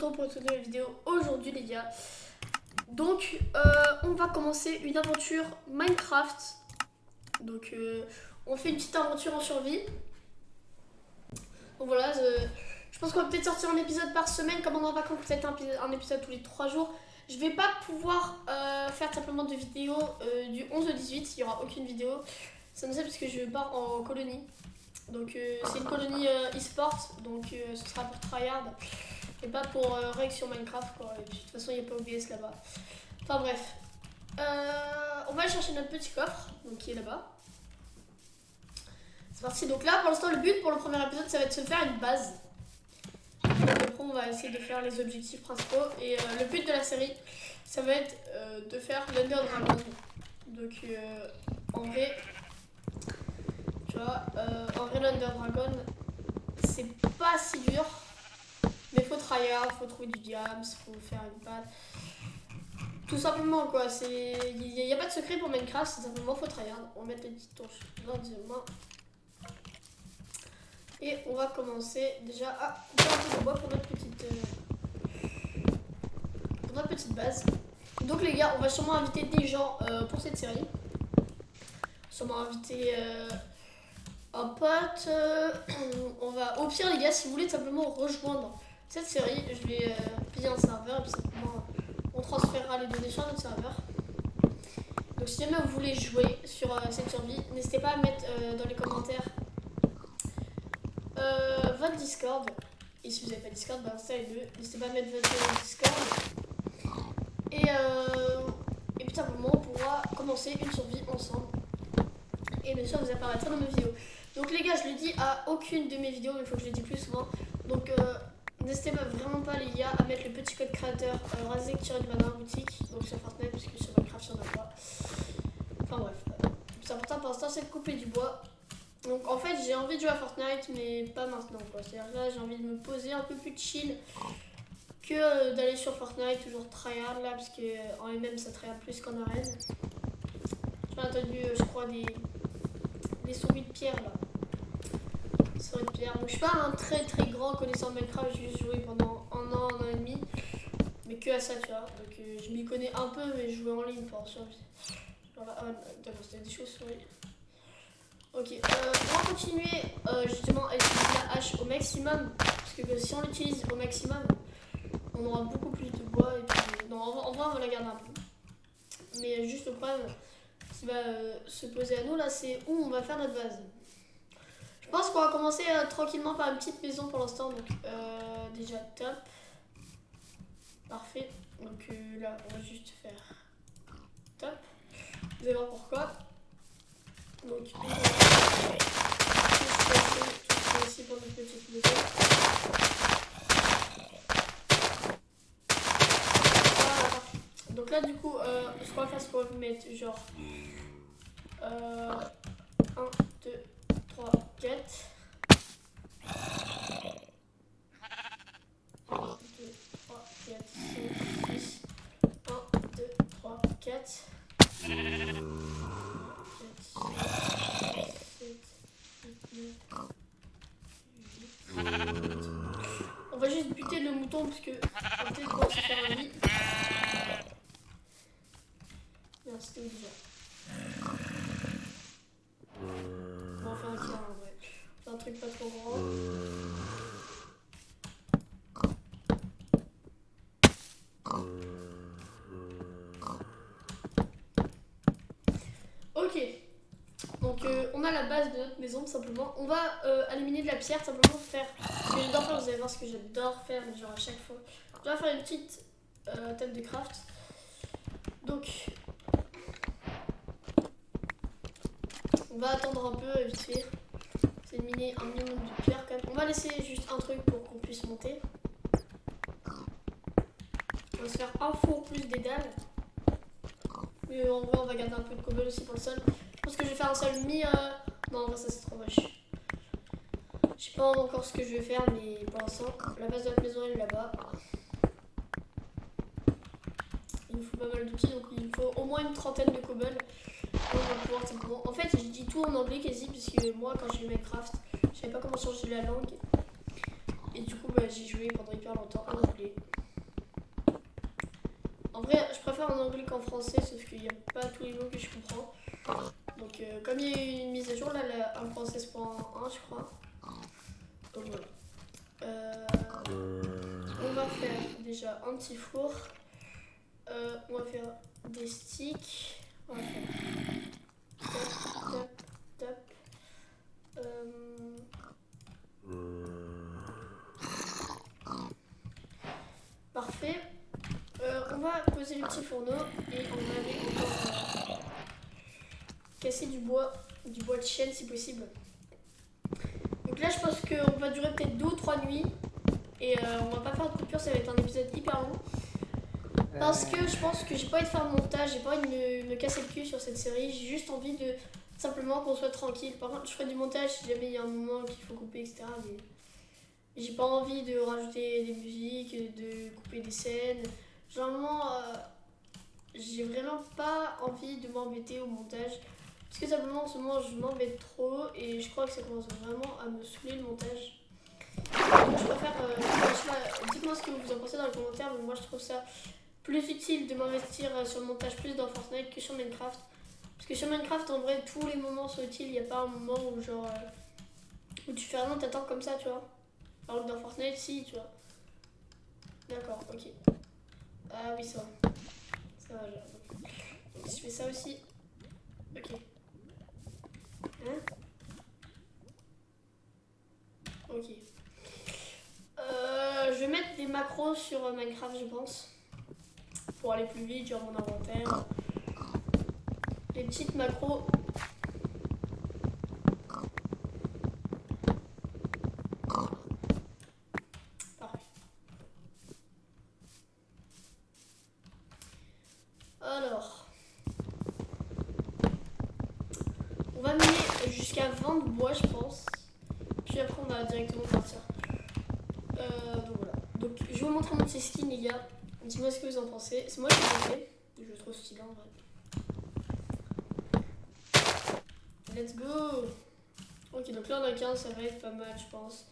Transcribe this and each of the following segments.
retrouve pour une nouvelle vidéo aujourd'hui les gars. Donc on va commencer une aventure Minecraft. Donc on fait une petite aventure en survie. Donc voilà, je pense qu'on va peut-être sortir un épisode par semaine. Comme on est en vacances, peut-être un épisode tous les 3 jours. Je vais pas pouvoir faire simplement de vidéos du 11 au 18, il n'y aura aucune vidéo. Ça me sert parce que je pars en colonie. Donc c'est une colonie e-sport, donc ce sera pour tryhard et pas pour réaction Minecraft quoi. Et puis, de toute façon il n'y a pas OBS là-bas. Enfin bref. On va aller chercher notre petit coffre, donc qui est là-bas. C'est parti, donc là pour l'instant le but pour le premier épisode ça va être de se faire une base. Donc après on va essayer de faire les objectifs principaux et le but de la série ça va être de faire l'Under Dragon. Donc en vrai, tu vois, en vrai l'Under Dragon c'est pas si dur, mais faut tryhard, faut trouver du diams, faut faire une patte. Tout simplement quoi, il n'y a pas de secret pour Minecraft, c'est simplement faut tryhard. On va mettre les petites touches dans les mains. Et on va commencer déjà à couper un peu de bois pour notre petite base. Donc les gars, on va sûrement inviter des gens pour cette série. Sûrement inviter un pote. On va, au pire les gars, si vous voulez simplement rejoindre cette série, je vais payer un serveur et puis simplement on transférera les données sur notre serveur. Donc si jamais vous voulez jouer sur cette survie, n'hésitez pas à mettre dans les commentaires votre Discord. Et si vous n'avez pas Discord, bah installez-le. N'hésitez pas à mettre votre Discord. Et puis simplement on pourra commencer une survie ensemble. Et bien sûr vous apparaîtrez dans mes vidéos. Donc les gars, je le dis à aucune de mes vidéos, mais il faut que je le dise plus souvent. Donc n'hésitez vraiment pas les gars à mettre le petit code créateur Razek-du-Manin boutique. Donc sur Fortnite, parce que sur Minecraft il n'y en a pas. Enfin bref. Le plus important pour l'instant c'est de couper du bois. Donc en fait j'ai envie de jouer à Fortnite mais pas maintenant quoi. C'est-à-dire là j'ai envie de me poser un peu plus chill que d'aller sur Fortnite toujours tryhard là, parce qu'en MM ça tryhard plus qu'en arène. J'ai entendu je crois des souris de pierre là. Des souris de pierre. Donc je suis pas un très grand connaisseur de Minecraft, j'ai juste joué pendant un an et demi. Mais que à ça tu vois. Donc je m'y connais un peu mais je jouais en ligne pour survie. Voilà, d'accord, c'était des chauves-souris. Ok, on va continuer justement à utiliser la hache au maximum. Parce que si on l'utilise au maximum, on aura beaucoup plus de bois. Et puis, non, en vrai, on va la garder un peu. Mais juste le problème qui va se poser à nous là, c'est où on va faire notre base. Je pense qu'on va commencer tranquillement par une petite maison pour l'instant. Donc, déjà top. Parfait. Donc là, on va juste faire top. Vous allez voir pourquoi. Donc, on va ici pour notre petite maison. Voilà. Donc là, du coup, je crois faire ce qu'on va mettre genre 1, 2, 3, 4. 1, 2, 3, 4, 5, 6. 1, 2, 3, 4. On va juste buter le mouton parce que on va peut-être pouvoir se faire un lit. Non, c'était où déjà? On va faire un tir en vrai. C'est un truc pas trop grand. Ok. Donc on a la base de notre maison tout simplement. On va éliminer de la pierre simplement faire ce que j'adore faire. Vous allez voir ce que j'adore faire, mais genre à chaque fois. Je vais faire une petite table de craft. Donc on va attendre un peu vite fait. C'est de miner un minimum de pierre quand même. On va laisser juste un truc pour qu'on puisse monter. On va se faire un four plus des dalles. Mais en vrai on va garder un peu de cobble aussi pour le sol. Je pense que je vais faire un sol mi... Non en vrai ça c'est trop moche. Je sais pas encore ce que je vais faire mais pour l'instant la base de notre maison elle est là-bas. Il nous faut pas mal d'outils donc il nous faut au moins une trentaine de cobble. On va pouvoir simplement... En fait je dis tout en anglais quasi puisque moi quand j'ai eu Minecraft je savais pas comment changer la langue. Et du coup bah, j'ai joué pendant hyper longtemps en anglais. En vrai, je préfère en anglais qu'en français, sauf qu'il n'y a pas tous les mots que je comprends. Donc, comme il y a eu une mise à jour, là, la 1.16.1, je crois. Donc voilà. On va faire déjà un petit four. On va faire des sticks. On va faire tap, tap, tap. Parfait. On va poser le petit fourneau et on va aller encore casser du bois de chêne si possible. Donc là, je pense qu'on va durer peut-être 2 ou 3 nuits et on va pas faire de coupure, ça va être un épisode hyper long. Parce que je pense que j'ai pas envie de faire de montage, j'ai pas envie de me casser le cul sur cette série, j'ai juste envie de simplement qu'on soit tranquille. Par contre, je ferai du montage si jamais il y a un moment qu'il faut couper, etc. Mais j'ai pas envie de rajouter des musiques, de couper des scènes. Généralement, j'ai vraiment pas envie de m'embêter au montage. Parce que simplement en ce moment je m'embête trop et je crois que ça commence vraiment à me saouler le montage. Donc je préfère, dites-moi ce que vous en pensez dans les commentaires, mais moi je trouve ça plus utile de m'investir sur le montage plus dans Fortnite que sur Minecraft. Parce que sur Minecraft en vrai tous les moments sont utiles, il n'y a pas un moment où genre où tu fais rien, t'attends comme ça tu vois. Alors que dans Fortnite si tu vois. D'accord, ok. Ah oui ça va. Ça va genre. Donc si je fais ça aussi. Ok. Hein? Ok. Je vais mettre des macros sur Minecraft, je pense. Pour aller plus vite, genre mon inventaire. Les petites macros. Parfait. Alors. On va mener jusqu'à 20 de bois, je pense. Puis après, on va directement partir. Donc voilà. Donc je vais vous montrer mon petit skin, les gars. Dites-moi ce que vous en pensez. C'est moi qui l'ai fait. Je le trouve stylé en vrai. Let's go! Ok, donc là on a 15, ça va être pas mal, je pense.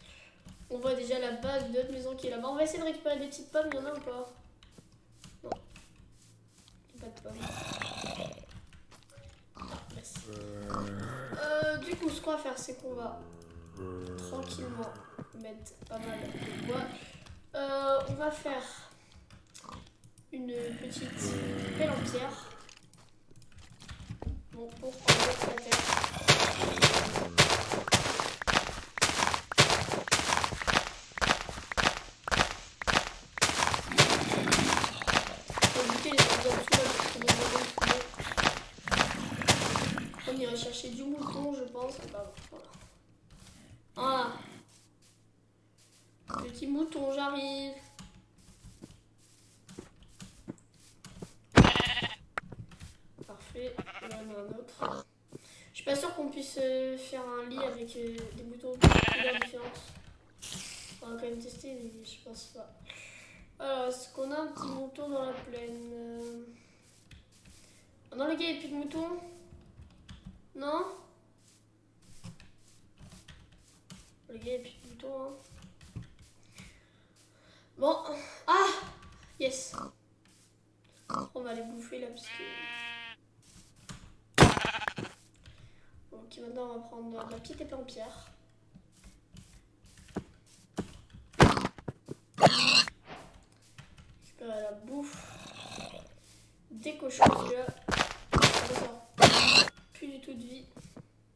On voit déjà la base de notre maison qui est là-bas. On va essayer de récupérer des petites pommes, il y en a ou pas? Non. Il n'y a pas de pommes. Ah, merci. Du coup, ce qu'on va faire, c'est qu'on va tranquillement mettre pas mal de bois. On va faire une petite pelle en pierre. Bon, pour enlever la terre. On ira chercher du mouton, je pense. Voilà. Ah. Petit mouton, j'arrive. Parfait. Là, on a un autre. Je suis pas sûre qu'on puisse faire un lit avec des moutons de couleurs différentes. On va quand même tester, mais je pense pas. Alors, est-ce qu'on a un petit mouton dans la plaine? Oh non, les gars, il n'y a plus de moutons? Non? Les gars, il n'y a plus de moutons, hein. Bon. Ah! Yes. On va les bouffer là, parce que... Ok, maintenant, on va prendre la petite épée en pierre. Récupérer la bouffe des cochons, parce que là, on n'a plus du tout de vie.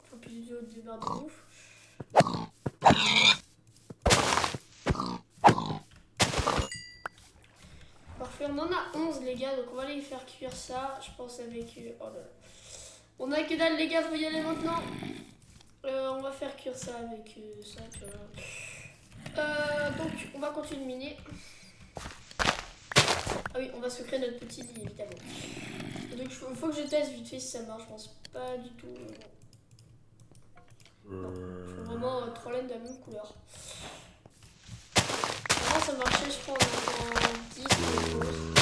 Enfin, plus du tout de barre de bouffe. Parfait, on en a 11 les gars, donc on va aller faire cuire ça, je pense avec... oh là là. On a que dalle les gars, faut y aller maintenant. On va faire cuire ça avec ça, tu vois. Donc on va continuer de miner. Ah oui, on va se créer notre petit lit évidemment. Donc il faut que je teste vite fait si ça marche, je pense pas du tout. Non, il faut vraiment 3 laines de la même couleur. Avant ça marchait, je crois, en 10 ou 12.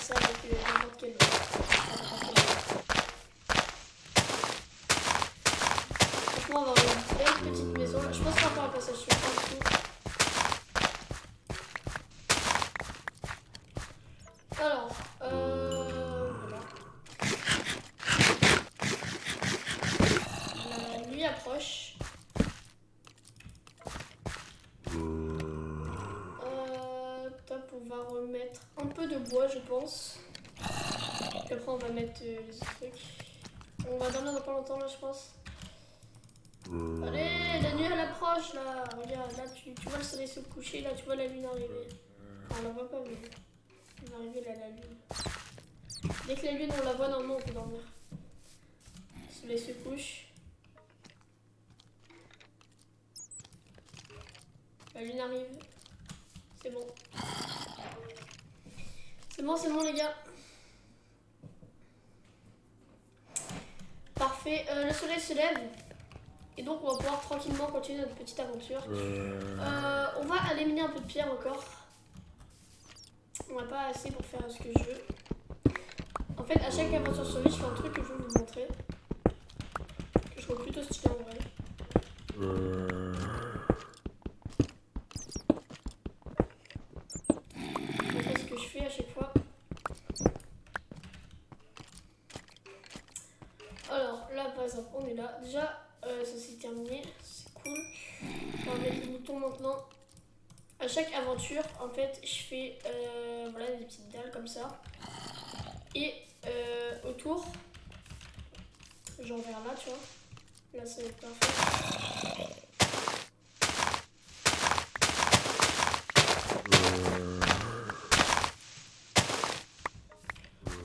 Ça avec n'importe quel franchement on va avoir une belle petite maison. Je pense qu'on va faire un passage sur en dessous. remettre un peu de bois, je pense. Puis après, on va mettre les autres trucs. On va dormir dans pas longtemps, là, je pense. Allez, la nuit, elle approche, là. Regarde, là, tu vois le soleil se coucher, là, tu vois la lune arriver. Enfin, on la voit pas, mais elle va arriver, là, la lune. Dès que la lune, on la voit, normalement, on peut dormir. Le soleil se couche. La lune arrive. C'est bon. C'est bon, les gars. Parfait. Le soleil se lève. Et donc, on va pouvoir tranquillement continuer notre petite aventure. On va aller miner un peu de pierre encore. On n'a pas assez pour faire ce que je veux. En fait, à chaque aventure sur vie, je fais un truc que je veux vous montrer. Que je trouve plutôt stylé en vrai. C'est ce que je fais à chaque fois. Alors là, par exemple, on est là. Déjà, ça s'est terminé. C'est cool. On va mettre les boutons maintenant. À chaque aventure, en fait, je fais voilà, des petites dalles comme ça. Et autour, genre vers là, tu vois. Là, ça va être parfait.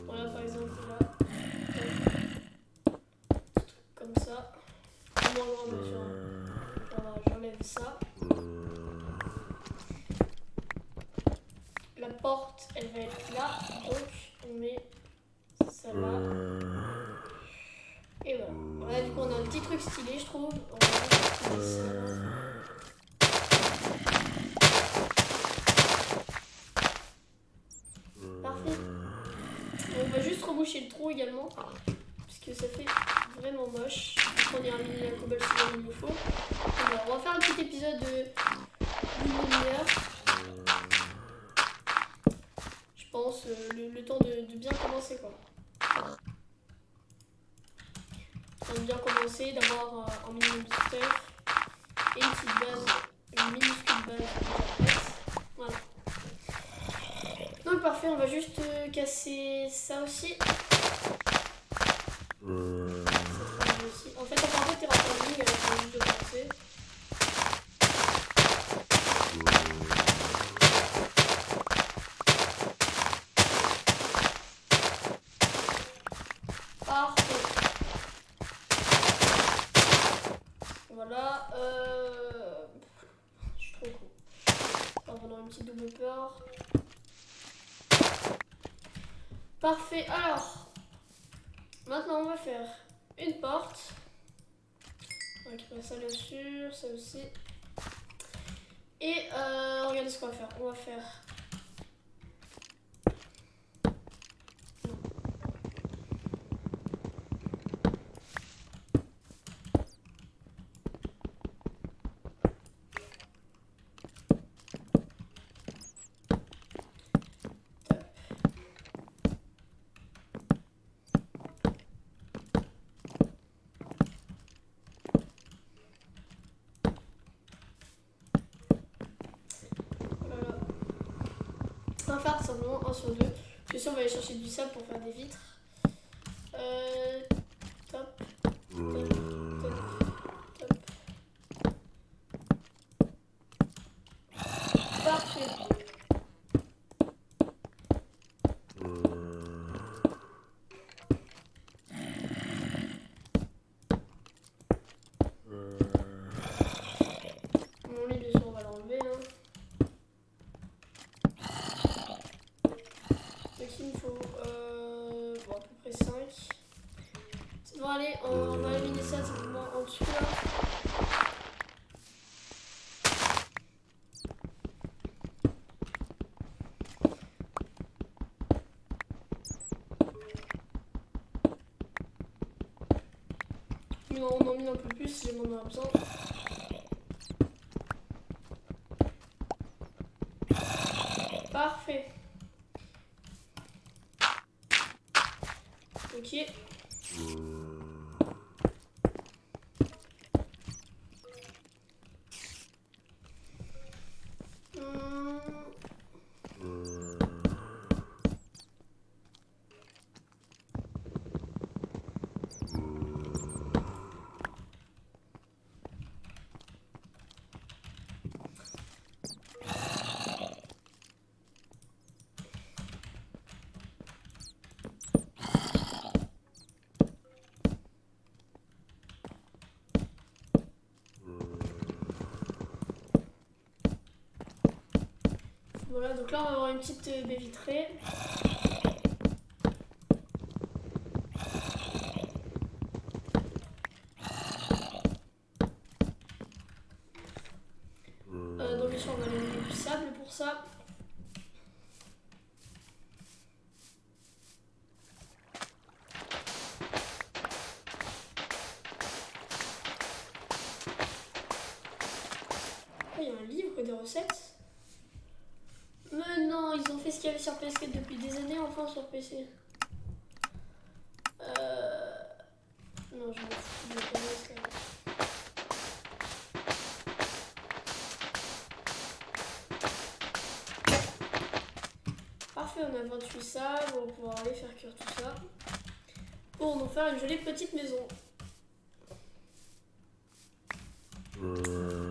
Voilà, par exemple, là. Comme ça. Moins loin, bien sûr. Voilà, j'enlève ça. La porte, elle va être là. Donc, on met ça là. Et voilà. Voilà, du coup, on a un petit truc stylé, je trouve. On va mettre ça là. Parfait. On va juste reboucher le trou également. Parce que ça fait vraiment moche. On est mis la cobblestone il nous faut. Alors, on va faire un petit épisode d'une demi-heure. Je pense le temps de bien commencer quoi. De bien commencer, d'avoir un minimum de stuff et une petite base, une minuscule base déjà faite. Voilà. Donc parfait, on va juste casser ça aussi. En fait, on fait un peu de terraforming, on va juste de commencer. Parfait. Voilà. Je suis trop con. On va avoir une petite double peur. Parfait. Alors, maintenant, on va faire une porte. On va récupérer ça là-dessus, ça aussi. Et regardez ce qu'on va faire. On va faire... On va faire tout simplement 1 sur 2. Parce que si on va aller chercher du sable pour faire des vitres. Top. Top. Top. Parfait. Mon lit, bien sûr, on va l'enlever. Hein. Donc il me faut bon, à peu près 5. Ça devrait aller, on va éliminer ça simplement en dessous là. Mais on en met un peu plus si on en a besoin. Parfait. Ok. Voilà, donc là on va avoir une petite baie vitrée. Donc bien sûr on va aller mettre du sable pour ça. Il y a un livre de recettes. Mais non, ils ont fait ce qu'il y avait sur PS4 depuis des années, enfin sur PC. Non, je m'en fous. Je vais pas mettre ça. Parfait, on a 28 sables, on va pouvoir aller faire cuire tout ça. Pour nous faire une jolie petite maison.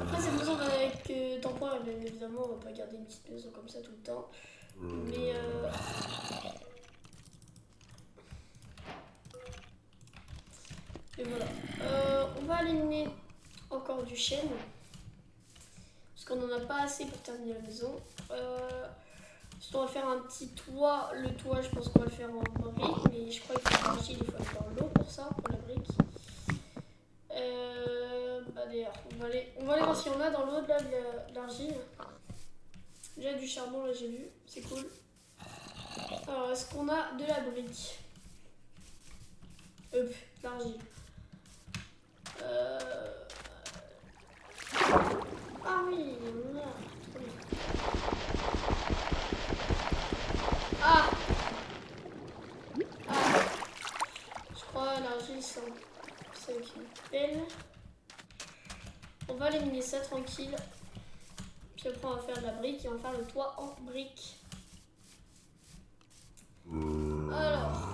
Après cette maison va être temporaire, bien évidemment, on va pas garder une petite maison comme ça tout le temps. Mais et voilà. On va aligner encore du chêne. Parce qu'on n'en a pas assez pour terminer la maison. On va faire un petit toit. Le toit, je pense qu'on va le faire en brique. Mais je crois qu'il faut l'argile, il faut aller dans l'eau pour ça, pour la brique. D'ailleurs, on va aller voir si on a dans l'eau de l'argile. Déjà du charbon, là j'ai vu, c'est cool. Alors, est-ce qu'on a de la brique? L'argile. Ah oui, on a. Ah, je crois l'argile, c'est qui est belle. On va éliminer ça tranquille. Puis après on va faire de la brique et on va faire le toit en brique. Alors.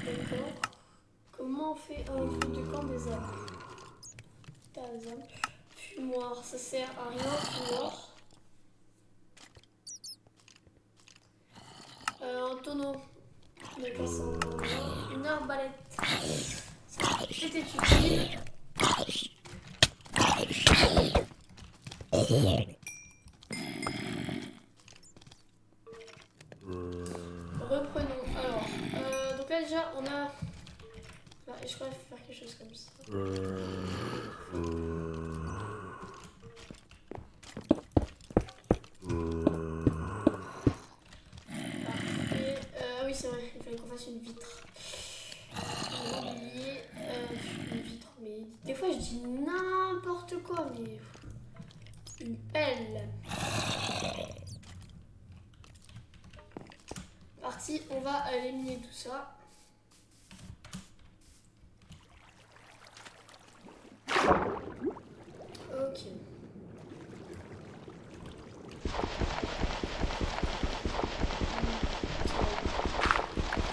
D'accord. Comment on fait un feu de camp des arbres? Par exemple. Fumoir, ça sert à rien, fumoir. Un tonneau. D'accord, c'est une arbalète. C'était utile. Reprenons. Alors, donc là déjà on a. Là, je crois qu'il faut faire quelque chose comme ça. Parfait. Oui, c'est vrai, il fallait qu'on fasse une vitre. J'ai oublié. Une vitre, mais des fois je dis n'importe quoi, mais. Une pelle. Parti, on va éliminer tout ça. Ok.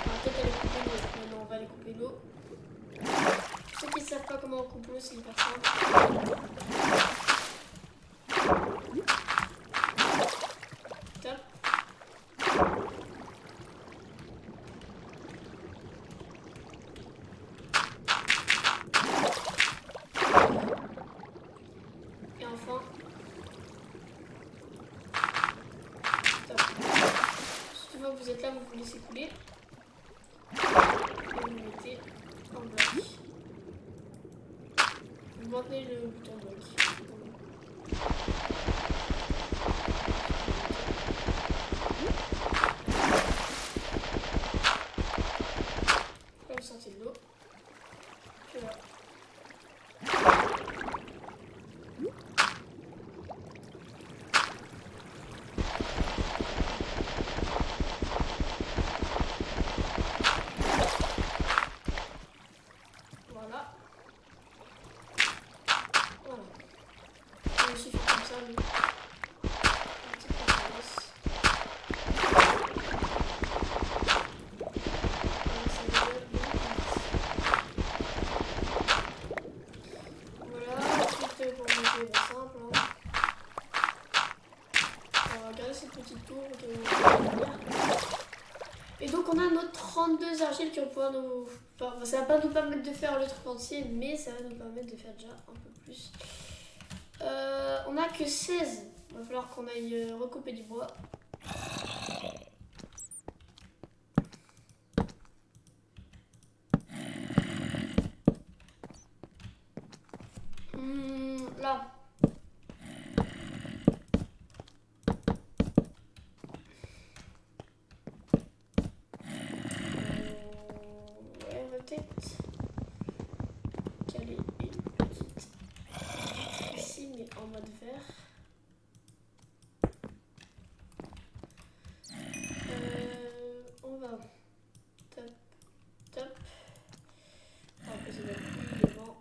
On va peut-être aller couper l'eau. Maintenant, on va aller couper l'eau. Ceux qui ne savent pas comment on coupe l'eau, c'est hyper simple. Top. Et enfin, top. Une fois que vous êtes là, vous vous laissez couler. Et vous mettez en bloc. Vous maintenez le bouton bloc. Là, vous sortez de l'eau. Puis voilà. Voilà. Voilà. On va aussi faire comme ça, mais une petite préférence. Voilà, ça me donne 32 argiles qui vont pouvoir nous... Enfin, ça va pas nous permettre de faire le truc entier, mais ça va nous permettre de faire déjà un peu plus. On a que 16. Il va falloir qu'on aille recouper du bois. Là. Ouais, on va peut-être caler une petite ici, mais en mode vert. On va top, top. On va poser la pluie devant.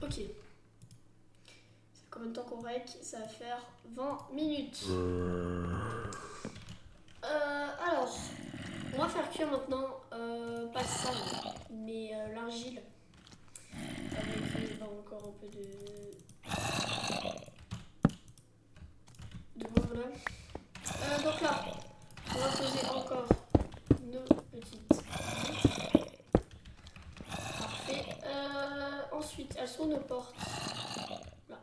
Ok. C'est combien de temps qu'on rec? Ça va faire 20 minutes. Alors, on va faire cuire maintenant, pas le sable, mais l'argile. Avec encore un peu de voilà. Donc là, on va poser encore nos petites vitres. Parfait. Ensuite, elles sont nos portes. Là.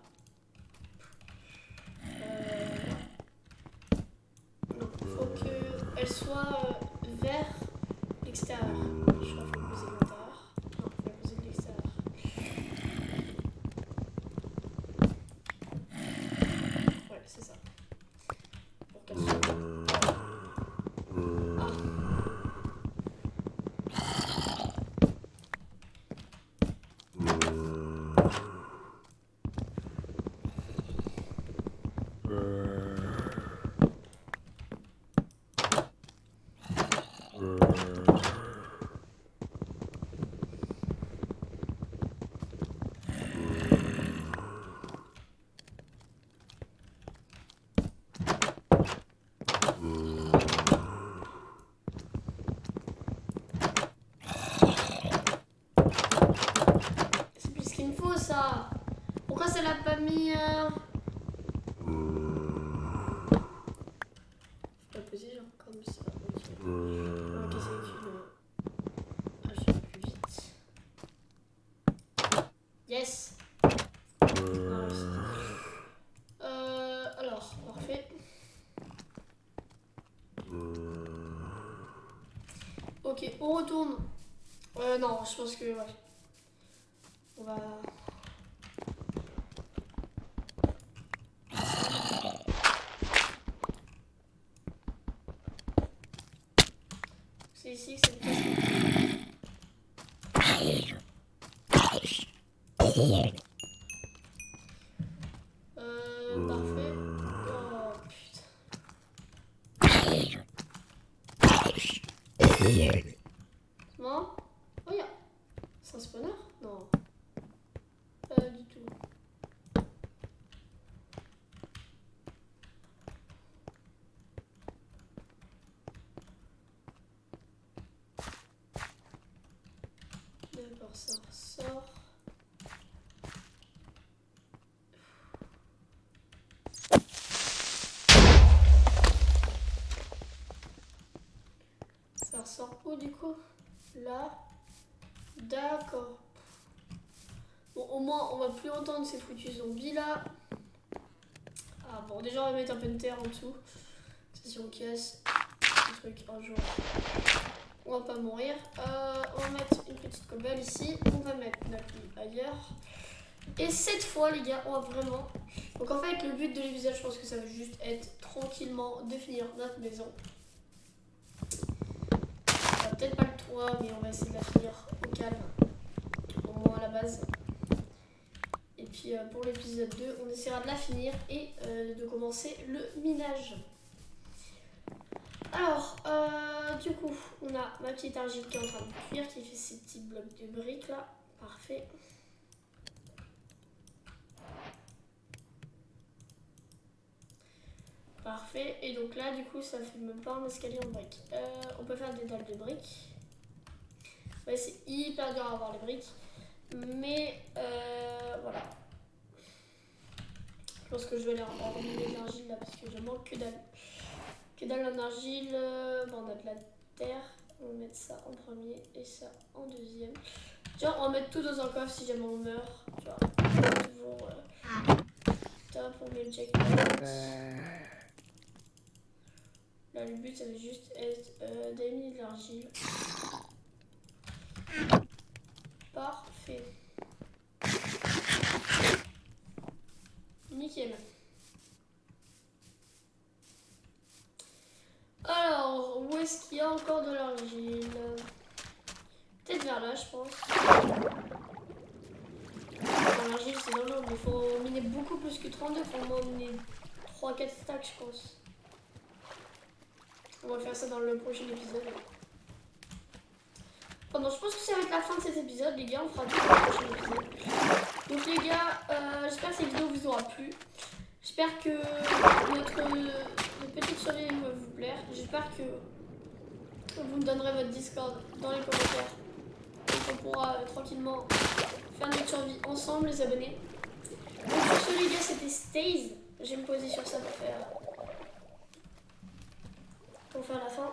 Donc, il faut qu'elles soient vers l'extérieur. Je crois qu'il faut poser de l'intérieur. Non, il faut poser de l'extérieur. Ouais, c'est ça. Pour qu'elles soient... C'est plus ce qu'il me faut ça. Pourquoi ça l'a pas mis Faut la poser genre comme ça. Ok. Ok, c'est qu'une... Ah, je vais plus vite. Yes. Alors, parfait. Ok, on retourne. Non, je pense que ouais. On va... C'est ici que c'est le parfait. Oh putain. Non? Oh y'a. C'est un spawner? Non. Pas du tout. D'accord, ça ressort. Ça ressort où du coup? Là. D'accord. Bon, au moins on va plus entendre ces foutus zombies là. Ah bon, déjà on va mettre un peu de terre en dessous. Si on casse le truc un jour, on va pas mourir. On va mettre une petite cobble ici. On va mettre notre lit ailleurs. Et cette fois les gars, on va vraiment... Donc en fait le but de l'épisode, je pense que ça va juste être tranquillement de finir notre maison. Peut-être pas le toit, mais on va essayer de la finir au calme. Au moins à la base. Et puis pour l'épisode 2, on essaiera de la finir et de commencer le minage. Alors, du coup, on a ma petite argile qui est en train de cuire, qui fait ces petits blocs de briques là. Parfait. Parfait. Et donc là, du coup, ça fait même pas un escalier en briques. On peut faire des dalles de briques. Ouais, c'est hyper dur à avoir les briques. Mais voilà. Je pense que je vais aller en remuer de l'argile là parce que je manque que dalle. Que dalle en argile. Bon, on a de la terre. On va mettre ça en premier et ça en deuxième. Genre, on va mettre tout dans un coffre si jamais on meurt. Genre, toujours top, on met le jackpot. Là, le but, ça va juste être d'éliminer de l'argile. Parfait. Nickel. Alors, où est-ce qu'il y a encore de l'argile? Peut-être vers là, je pense. L'argile, c'est dans l'eau, mais il faut miner beaucoup plus que 32. Il faut au moins miner 3-4 stacks, je pense. On va faire ça dans le prochain épisode. Bon, donc, je pense que ça va être la fin de cet épisode, les gars. On fera tout dans le prochain épisode. Donc, les gars, j'espère que cette vidéo vous aura plu. J'espère que notre petite soirée va vous plaire. J'espère que vous me donnerez votre Discord dans les commentaires. Donc on pourra tranquillement faire notre survie ensemble, les abonnés. Donc sur ce, les gars, c'était Stays. Je vais me poser sur ça pour faire la fin.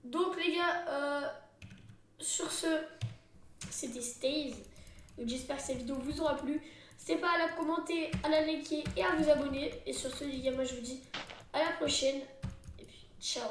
Donc les gars, sur ce, c'était Stays. Donc j'espère que cette vidéo vous aura plu. N'hésitez pas à la commenter, à la liker et à vous abonner. Et sur ce, les gars, moi je vous dis à la prochaine. Et puis, ciao.